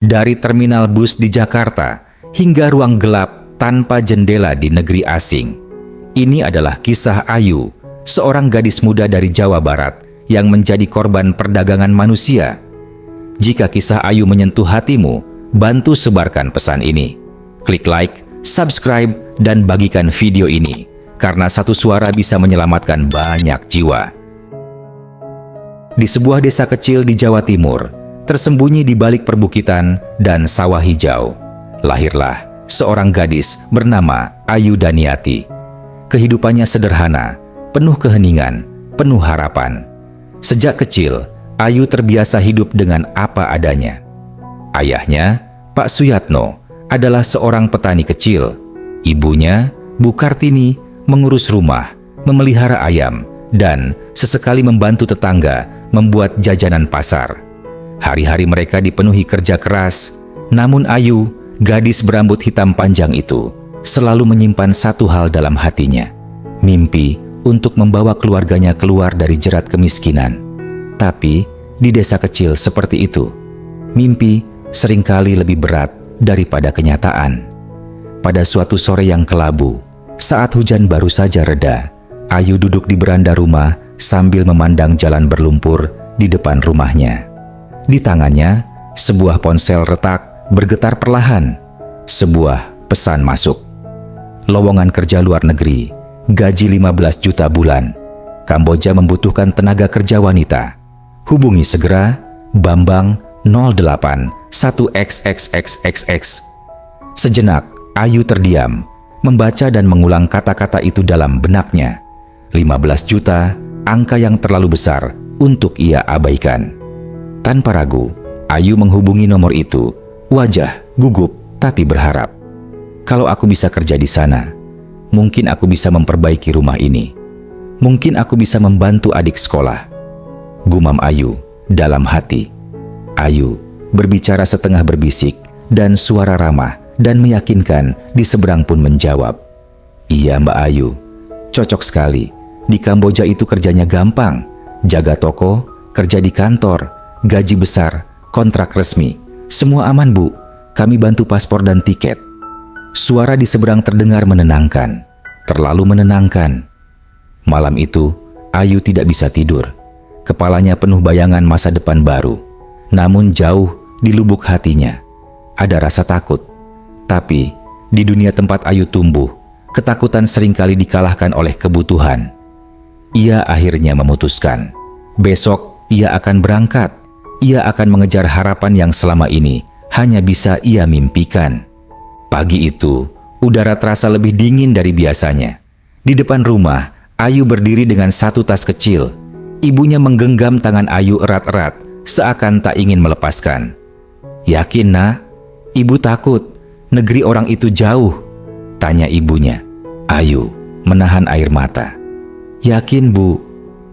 Dari terminal bus di Jakarta hingga ruang gelap tanpa jendela di negeri asing. Ini adalah kisah Ayu, seorang gadis muda dari Jawa Barat yang menjadi korban perdagangan manusia. Jika kisah Ayu menyentuh hatimu, bantu sebarkan pesan ini. Klik like, subscribe, dan bagikan video ini, karena satu suara bisa menyelamatkan banyak jiwa. Di sebuah desa kecil di Jawa Timur, tersembunyi di balik perbukitan dan sawah hijau, lahirlah seorang gadis bernama Ayu Daniati. Kehidupannya sederhana, penuh keheningan, penuh harapan. Sejak kecil, Ayu terbiasa hidup dengan apa adanya. Ayahnya, Pak Suyatno, adalah seorang petani kecil. Ibunya, Bu Kartini, mengurus rumah, memelihara ayam, dan sesekali membantu tetangga membuat jajanan pasar. Hari-hari mereka dipenuhi kerja keras, namun Ayu, gadis berambut hitam panjang itu, selalu menyimpan satu hal dalam hatinya, mimpi untuk membawa keluarganya keluar dari jerat kemiskinan. Tapi, di desa kecil seperti itu, mimpi seringkali lebih berat daripada kenyataan. Pada suatu sore yang kelabu, saat hujan baru saja reda, Ayu duduk di beranda rumah sambil memandang jalan berlumpur di depan rumahnya. Di tangannya, sebuah ponsel retak bergetar perlahan. Sebuah pesan masuk. Lowongan kerja luar negeri, gaji 15 juta bulan. Kamboja membutuhkan tenaga kerja wanita. Hubungi segera Bambang 08 1XXXXX. Sejenak, Ayu terdiam, membaca dan mengulang kata-kata itu dalam benaknya. 15 juta, angka yang terlalu besar untuk ia abaikan. Tanpa ragu, Ayu menghubungi nomor itu, wajah gugup tapi berharap. Kalau aku bisa kerja di sana, mungkin aku bisa memperbaiki rumah ini. Mungkin aku bisa membantu adik sekolah. Gumam Ayu dalam hati. Ayu berbicara setengah berbisik dan suara ramah dan meyakinkan di seberang pun menjawab. Iya Mbak Ayu, cocok sekali. Di Kamboja itu kerjanya gampang. Jaga toko, kerja di kantor, gaji besar, kontrak resmi. Semua aman Bu, kami bantu paspor dan tiket. Suara di seberang terdengar menenangkan, terlalu menenangkan. Malam itu, Ayu tidak bisa tidur. Kepalanya penuh bayangan masa depan baru. Namun jauh di lubuk hatinya, ada rasa takut. Tapi, di dunia tempat Ayu tumbuh, ketakutan seringkali dikalahkan oleh kebutuhan. Ia akhirnya memutuskan, besok ia akan berangkat. Ia akan mengejar harapan yang selama ini hanya bisa ia mimpikan. Pagi itu, udara terasa lebih dingin dari biasanya. Di depan rumah, Ayu berdiri dengan satu tas kecil. Ibunya menggenggam tangan Ayu erat-erat, seakan tak ingin melepaskan. Yakin nak? Ibu takut, negeri orang itu jauh, tanya ibunya. Ayu menahan air mata. Yakin Bu,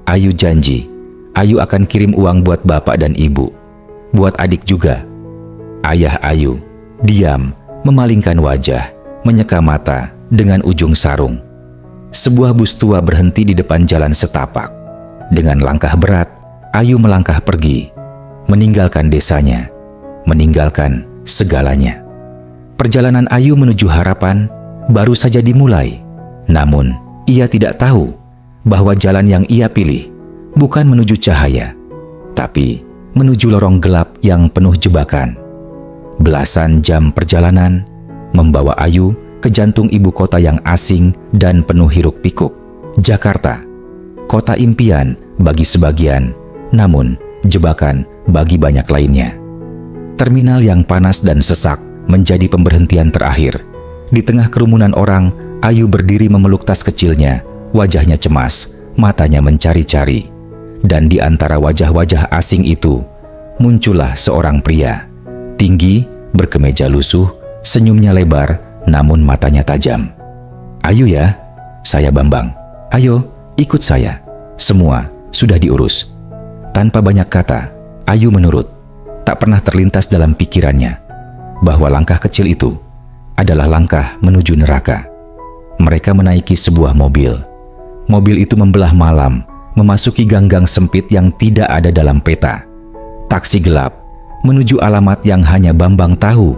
Ayu janji. Ayu akan kirim uang buat bapak dan ibu. Buat adik juga. Ayah Ayu diam, memalingkan wajah, menyeka mata dengan ujung sarung. Sebuah bus tua berhenti di depan jalan setapak. Dengan langkah berat, Ayu melangkah pergi, meninggalkan desanya, meninggalkan segalanya. Perjalanan Ayu menuju harapan baru saja dimulai. Namun, ia tidak tahu bahwa jalan yang ia pilih bukan menuju cahaya, tapi menuju lorong gelap yang penuh jebakan. Belasan jam perjalanan membawa Ayu ke jantung ibu kota yang asing dan penuh hiruk-pikuk, Jakarta. Kota impian bagi sebagian, namun jebakan bagi banyak lainnya. Terminal yang panas dan sesak menjadi pemberhentian terakhir. Di tengah kerumunan orang, Ayu berdiri memeluk tas kecilnya. Wajahnya cemas, matanya mencari-cari. Dan di antara wajah-wajah asing itu, muncullah seorang pria. Tinggi, berkemeja lusuh, senyumnya lebar, namun matanya tajam. Ayu ya, saya Bambang. Ayo, ikut saya. Semua sudah diurus. Tanpa banyak kata, Ayu menurut. Tak pernah terlintas dalam pikirannya bahwa langkah kecil itu adalah langkah menuju neraka. Mereka menaiki sebuah mobil. Mobil itu membelah malam, memasuki gang-gang sempit yang tidak ada dalam peta. Taksi gelap menuju alamat yang hanya Bambang tahu.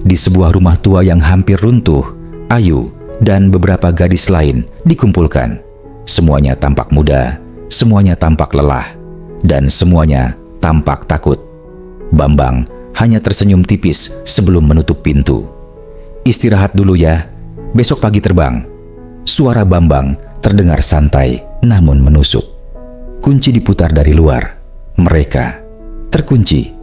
Di sebuah rumah tua yang hampir runtuh, Ayu dan beberapa gadis lain dikumpulkan. Semuanya tampak muda, semuanya tampak lelah, dan semuanya tampak takut. Bambang hanya tersenyum tipis sebelum menutup pintu. "Istirahat dulu ya, besok pagi terbang." Suara Bambang terdengar santai namun menusuk. Kunci diputar dari luar. Mereka terkunci.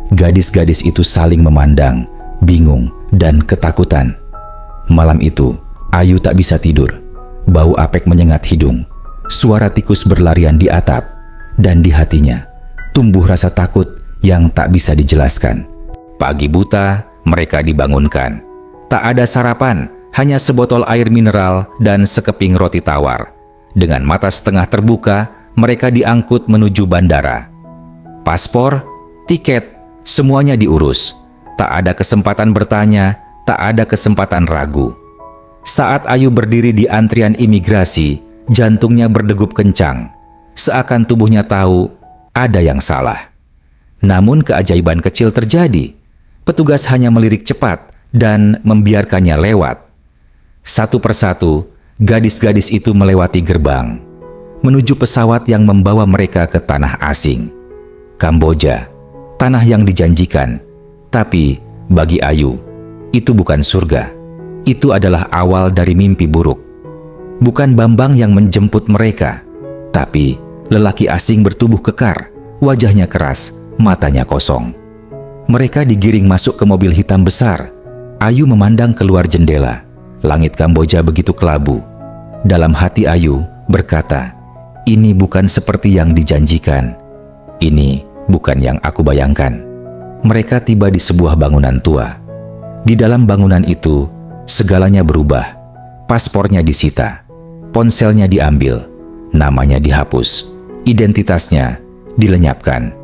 Gadis-gadis itu saling memandang, bingung dan ketakutan. Malam itu, Ayu tak bisa tidur. Bau apek menyengat hidung. Suara tikus berlarian di atap. Dan di hatinya, tumbuh rasa takut yang tak bisa dijelaskan. Pagi buta, mereka dibangunkan. Tak ada sarapan, hanya sebotol air mineral dan sekeping roti tawar. Dengan mata setengah terbuka, mereka diangkut menuju bandara. Paspor, tiket, semuanya diurus. Tak ada kesempatan bertanya, tak ada kesempatan ragu. Saat Ayu berdiri di antrian imigrasi, jantungnya berdegup kencang. Seakan tubuhnya tahu ada yang salah. Namun keajaiban kecil terjadi. Petugas hanya melirik cepat dan membiarkannya lewat. Satu persatu, gadis-gadis itu melewati gerbang, menuju pesawat yang membawa mereka ke tanah asing. Kamboja, tanah yang dijanjikan. Tapi bagi Ayu, itu bukan surga. Itu adalah awal dari mimpi buruk. Bukan Bambang yang menjemput mereka, tapi lelaki asing bertubuh kekar, wajahnya keras, matanya kosong. Mereka digiring masuk ke mobil hitam besar. Ayu memandang keluar jendela. Langit Kamboja begitu kelabu. Dalam hati Ayu berkata, "Ini bukan seperti yang dijanjikan. Ini bukan yang aku bayangkan." Mereka tiba di sebuah bangunan tua. Di dalam bangunan itu, segalanya berubah. Paspornya disita, ponselnya diambil, namanya dihapus, identitasnya dilenyapkan.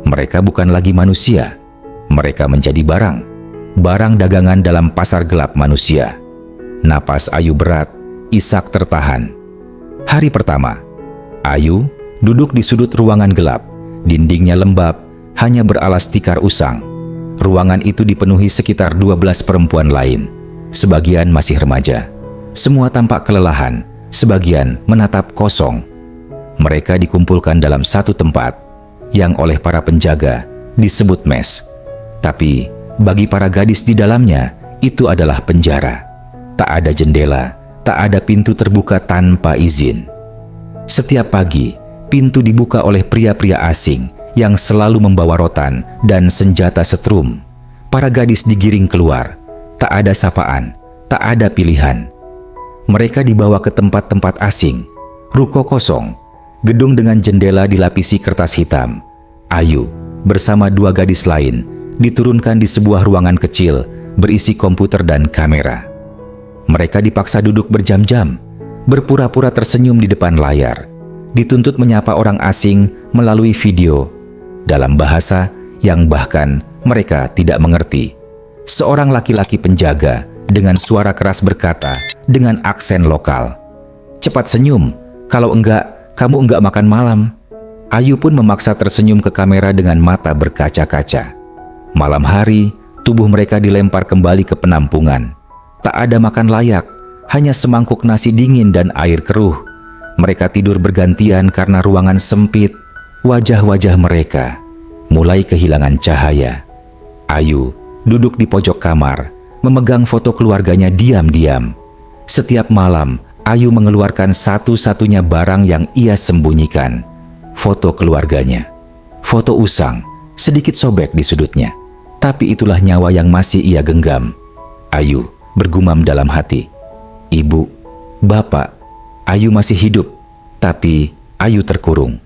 Mereka bukan lagi manusia, mereka menjadi barang, barang dagangan dalam pasar gelap manusia. Napas Ayu berat, isak tertahan. Hari pertama, Ayu duduk di sudut ruangan gelap, dindingnya lembab, hanya beralas tikar usang. Ruangan itu dipenuhi sekitar 12 perempuan lain. Sebagian masih remaja. Semua tampak kelelahan, sebagian menatap kosong. Mereka dikumpulkan dalam satu tempat yang oleh para penjaga disebut mes. Tapi bagi para gadis di dalamnya, itu adalah penjara. Tak ada jendela, tak ada pintu terbuka tanpa izin. Setiap pagi, pintu dibuka oleh pria-pria asing yang selalu membawa rotan dan senjata setrum. Para gadis digiring keluar. Tak ada sapaan, tak ada pilihan. Mereka dibawa ke tempat-tempat asing, ruko kosong, gedung dengan jendela dilapisi kertas hitam. Ayu bersama dua gadis lain diturunkan di sebuah ruangan kecil berisi komputer dan kamera. Mereka dipaksa duduk berjam-jam, berpura-pura tersenyum di depan layar, dituntut menyapa orang asing melalui video dalam bahasa yang bahkan mereka tidak mengerti. Seorang laki-laki penjaga dengan suara keras berkata dengan aksen lokal, "Cepat senyum, kalau enggak, kamu enggak makan malam." Ayu pun memaksa tersenyum ke kamera dengan mata berkaca-kaca. Malam hari, tubuh mereka dilempar kembali ke penampungan. Tak ada makan layak, hanya semangkuk nasi dingin dan air keruh. Mereka tidur bergantian karena ruangan sempit. Wajah-wajah mereka mulai kehilangan cahaya. Ayu duduk di pojok kamar, memegang foto keluarganya diam-diam. Setiap malam, Ayu mengeluarkan satu-satunya barang yang ia sembunyikan, foto keluarganya. Foto usang, sedikit sobek di sudutnya. Tapi itulah nyawa yang masih ia genggam. Ayu bergumam dalam hati, "Ibu, Bapak, Ayu masih hidup." Tapi Ayu terkurung.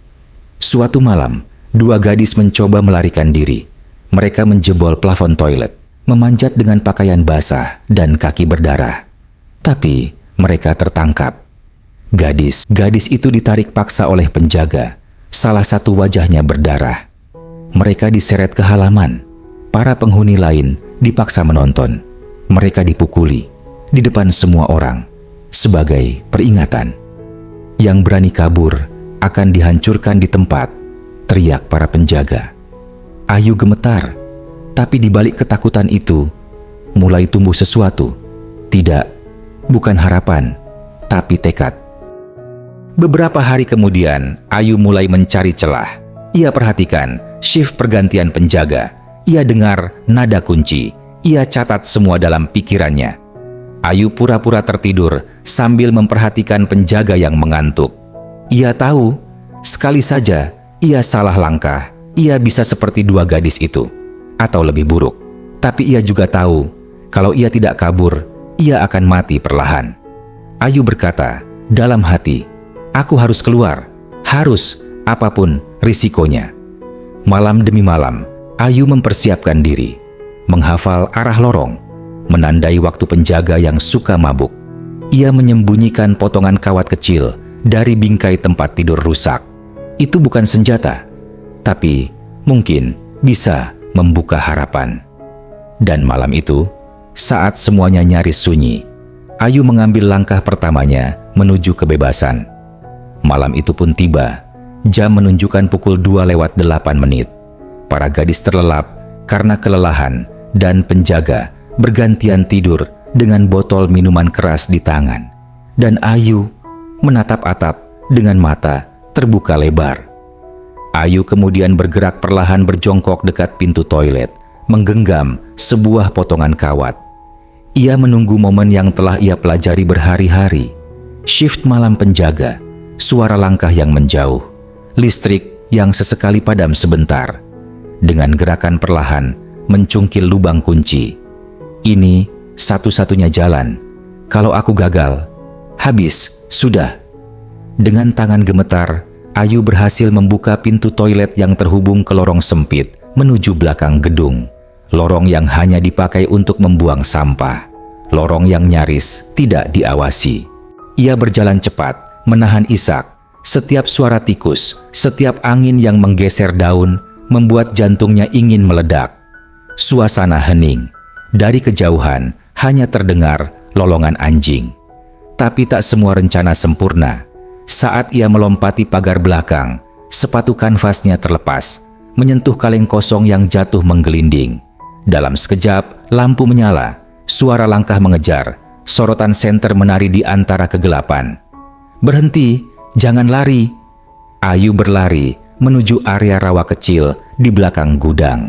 Suatu malam, dua gadis mencoba melarikan diri. Mereka menjebol plafon toilet, memanjat dengan pakaian basah dan kaki berdarah. Tapi mereka tertangkap. Gadis itu ditarik paksa oleh penjaga. Salah satu wajahnya berdarah. Mereka diseret ke halaman. Para penghuni lain dipaksa menonton. Mereka dipukuli di depan semua orang sebagai peringatan. Yang berani kabur akan dihancurkan di tempat, teriak para penjaga. Ayu gemetar, tapi di balik ketakutan itu mulai tumbuh sesuatu. Tidak, bukan harapan, tapi tekad. Beberapa hari kemudian, Ayu mulai mencari celah. Ia perhatikan shift pergantian penjaga. Ia dengar nada kunci. Ia catat semua dalam pikirannya. Ayu pura-pura tertidur sambil memperhatikan penjaga yang mengantuk. Ia tahu, sekali saja ia salah langkah, ia bisa seperti dua gadis itu, atau lebih buruk. Tapi ia juga tahu, kalau ia tidak kabur, ia akan mati perlahan. Ayu berkata dalam hati, aku harus keluar, harus, apapun risikonya. Malam demi malam, Ayu mempersiapkan diri, menghafal arah lorong, menandai waktu penjaga yang suka mabuk. Ia menyembunyikan potongan kawat kecil dari bingkai tempat tidur rusak. Itu bukan senjata, tapi mungkin bisa membuka harapan. Dan malam itu, saat semuanya nyaris sunyi, Ayu mengambil langkah pertamanya menuju kebebasan. Malam itu pun tiba. Jam menunjukkan pukul 2:08. Para gadis terlelap karena kelelahan dan penjaga bergantian tidur dengan botol minuman keras di tangan. Dan Ayu menatap atap dengan mata terbuka lebar. Ayu kemudian bergerak perlahan berjongkok dekat pintu toilet, menggenggam sebuah potongan kawat. Ia menunggu momen yang telah ia pelajari berhari-hari. Shift malam penjaga, suara langkah yang menjauh, listrik yang sesekali padam sebentar. Dengan gerakan perlahan, mencungkil lubang kunci. Ini satu-satunya jalan. Kalau aku gagal, habis, sudah. Dengan tangan gemetar, Ayu berhasil membuka pintu toilet yang terhubung ke lorong sempit menuju belakang gedung. Lorong yang hanya dipakai untuk membuang sampah. Lorong yang nyaris tidak diawasi. Ia berjalan cepat, menahan isak. Setiap suara tikus, setiap angin yang menggeser daun, membuat jantungnya ingin meledak. Suasana hening. Dari kejauhan, hanya terdengar lolongan anjing. Tapi tak semua rencana sempurna. Saat ia melompati pagar belakang, sepatu kanvasnya terlepas, menyentuh kaleng kosong yang jatuh menggelinding. Dalam sekejap, lampu menyala, suara langkah mengejar, sorotan senter menari di antara kegelapan. Berhenti, jangan lari. Ayu berlari menuju area rawa kecil di belakang gudang.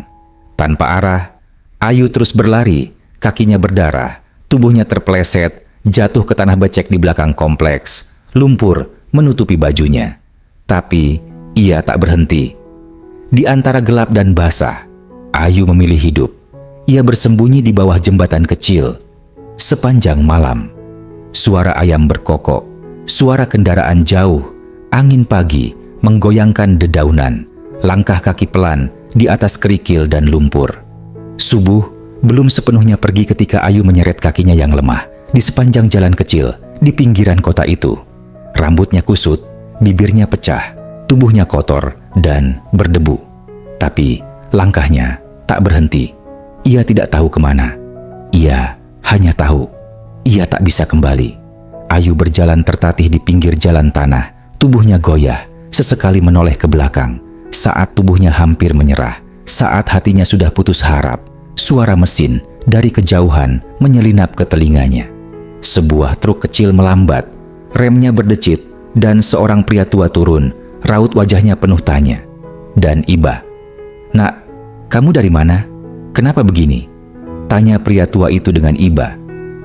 Tanpa arah, Ayu terus berlari, kakinya berdarah, tubuhnya terpeleset, jatuh ke tanah becek di belakang kompleks. Lumpur menutupi bajunya. Tapi ia tak berhenti. Di antara gelap dan basah, Ayu memilih hidup. Ia bersembunyi di bawah jembatan kecil. Sepanjang malam, suara ayam berkokok, suara kendaraan jauh, angin pagi menggoyangkan dedaunan, langkah kaki pelan di atas kerikil dan lumpur. Subuh belum sepenuhnya pergi ketika Ayu menyeret kakinya yang lemah di sepanjang jalan kecil di pinggiran kota itu. Rambutnya kusut, bibirnya pecah, tubuhnya kotor dan berdebu. Tapi langkahnya tak berhenti. Ia tidak tahu kemana. Ia hanya tahu ia tak bisa kembali. Ayu berjalan tertatih di pinggir jalan tanah, tubuhnya goyah, sesekali menoleh ke belakang. Saat tubuhnya hampir menyerah, saat hatinya sudah putus harap, suara mesin dari kejauhan menyelinap ke telinganya. Sebuah truk kecil melambat, remnya berdecit, dan seorang pria tua turun, raut wajahnya penuh tanya dan iba. "Nak, kamu dari mana? Kenapa begini?" tanya pria tua itu dengan iba.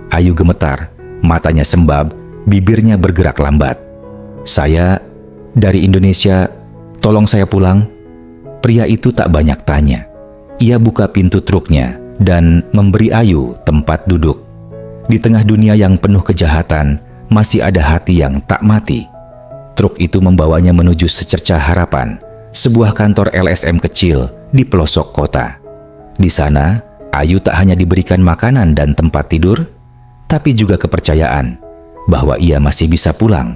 Ayu gemetar, matanya sembab, bibirnya bergerak lambat. "Saya dari Indonesia, tolong saya pulang." Pria itu tak banyak tanya. Ia buka pintu truknya dan memberi Ayu tempat duduk. Di tengah dunia yang penuh kejahatan, masih ada hati yang tak mati. Truk itu membawanya menuju secercah harapan, sebuah kantor LSM kecil di pelosok kota. Di sana, Ayu tak hanya diberikan makanan dan tempat tidur, tapi juga kepercayaan bahwa ia masih bisa pulang.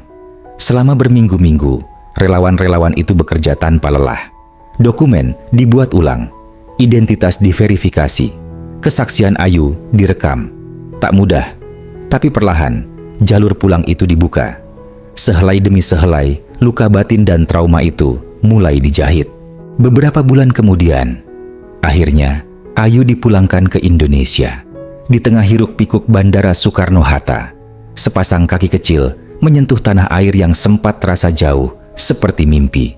Selama berminggu-minggu, relawan-relawan itu bekerja tanpa lelah. Dokumen dibuat ulang, identitas diverifikasi, kesaksian Ayu direkam. Tak mudah, tapi perlahan jalur pulang itu dibuka. Sehelai demi sehelai, luka batin dan trauma itu mulai dijahit. Beberapa bulan kemudian, Akhirnya, Ayu dipulangkan ke Indonesia. Di tengah hiruk-pikuk Bandara Soekarno-Hatta, sepasang kaki kecil menyentuh tanah air yang sempat terasa jauh, seperti mimpi.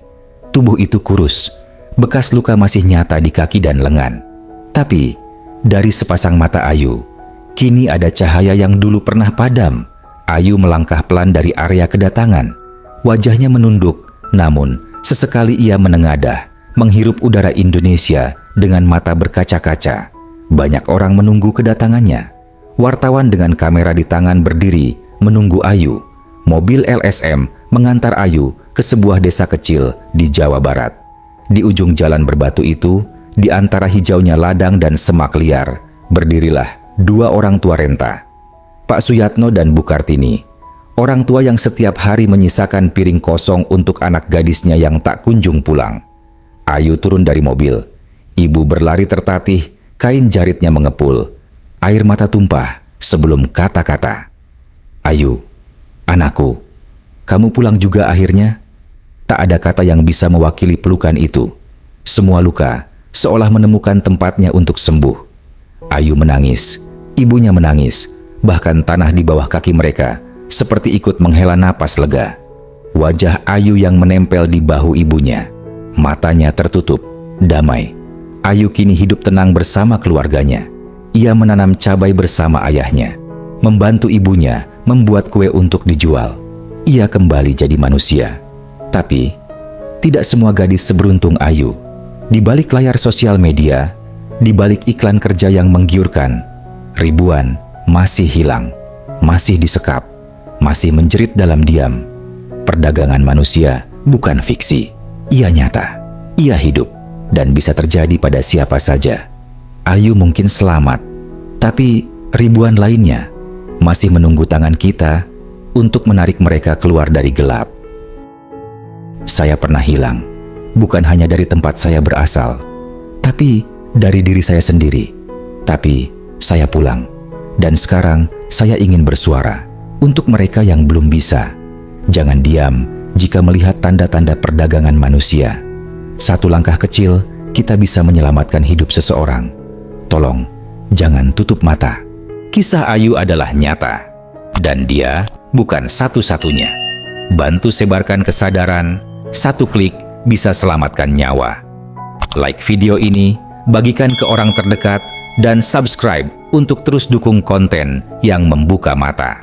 Tubuh itu kurus, bekas luka masih nyata di kaki dan lengan. Tapi, dari sepasang mata Ayu, kini ada cahaya yang dulu pernah padam. Ayu melangkah pelan dari area kedatangan. Wajahnya menunduk, namun sesekali ia menengadah, menghirup udara Indonesia dengan mata berkaca-kaca. Banyak orang menunggu kedatangannya. Wartawan dengan kamera di tangan berdiri menunggu Ayu. Mobil LSM mengantar Ayu ke sebuah desa kecil di Jawa Barat. Di ujung jalan berbatu itu, di antara hijaunya ladang dan semak liar, berdirilah dua orang tua renta, Pak Suyatno dan Bu Kartini. Orang tua yang setiap hari menyisakan piring kosong untuk anak gadisnya yang tak kunjung pulang. Ayu turun dari mobil. Ibu berlari tertatih, kain jaritnya mengepul. Air mata tumpah sebelum kata-kata. "Ayu, anakku, kamu pulang juga akhirnya?" Tak ada kata yang bisa mewakili pelukan itu. Semua luka seolah menemukan tempatnya untuk sembuh. Ayu menangis, ibunya menangis, bahkan tanah di bawah kaki mereka seperti ikut menghela napas lega. Wajah Ayu yang menempel di bahu ibunya, matanya tertutup, damai. Ayu kini hidup tenang bersama keluarganya. Ia menanam cabai bersama ayahnya, membantu ibunya membuat kue untuk dijual. Ia kembali jadi manusia. Tapi, tidak semua gadis seberuntung Ayu. Di balik layar sosial media, di balik iklan kerja yang menggiurkan, ribuan masih hilang, masih disekap, masih menjerit dalam diam. Perdagangan manusia bukan fiksi. Ia nyata, ia hidup, dan bisa terjadi pada siapa saja. Ayu mungkin selamat, tapi ribuan lainnya masih menunggu tangan kita untuk menarik mereka keluar dari gelap. Saya pernah hilang, bukan hanya dari tempat saya berasal, tapi dari diri saya sendiri. Tapi saya pulang, dan sekarang saya ingin bersuara untuk mereka yang belum bisa. Jangan diam jika melihat tanda-tanda perdagangan manusia. Satu langkah kecil, kita bisa menyelamatkan hidup seseorang. Tolong, jangan tutup mata. Kisah Ayu adalah nyata, dan dia bukan satu-satunya. Bantu sebarkan kesadaran, satu klik bisa selamatkan nyawa. Like video ini, bagikan ke orang terdekat, dan subscribe untuk terus dukung konten yang membuka mata.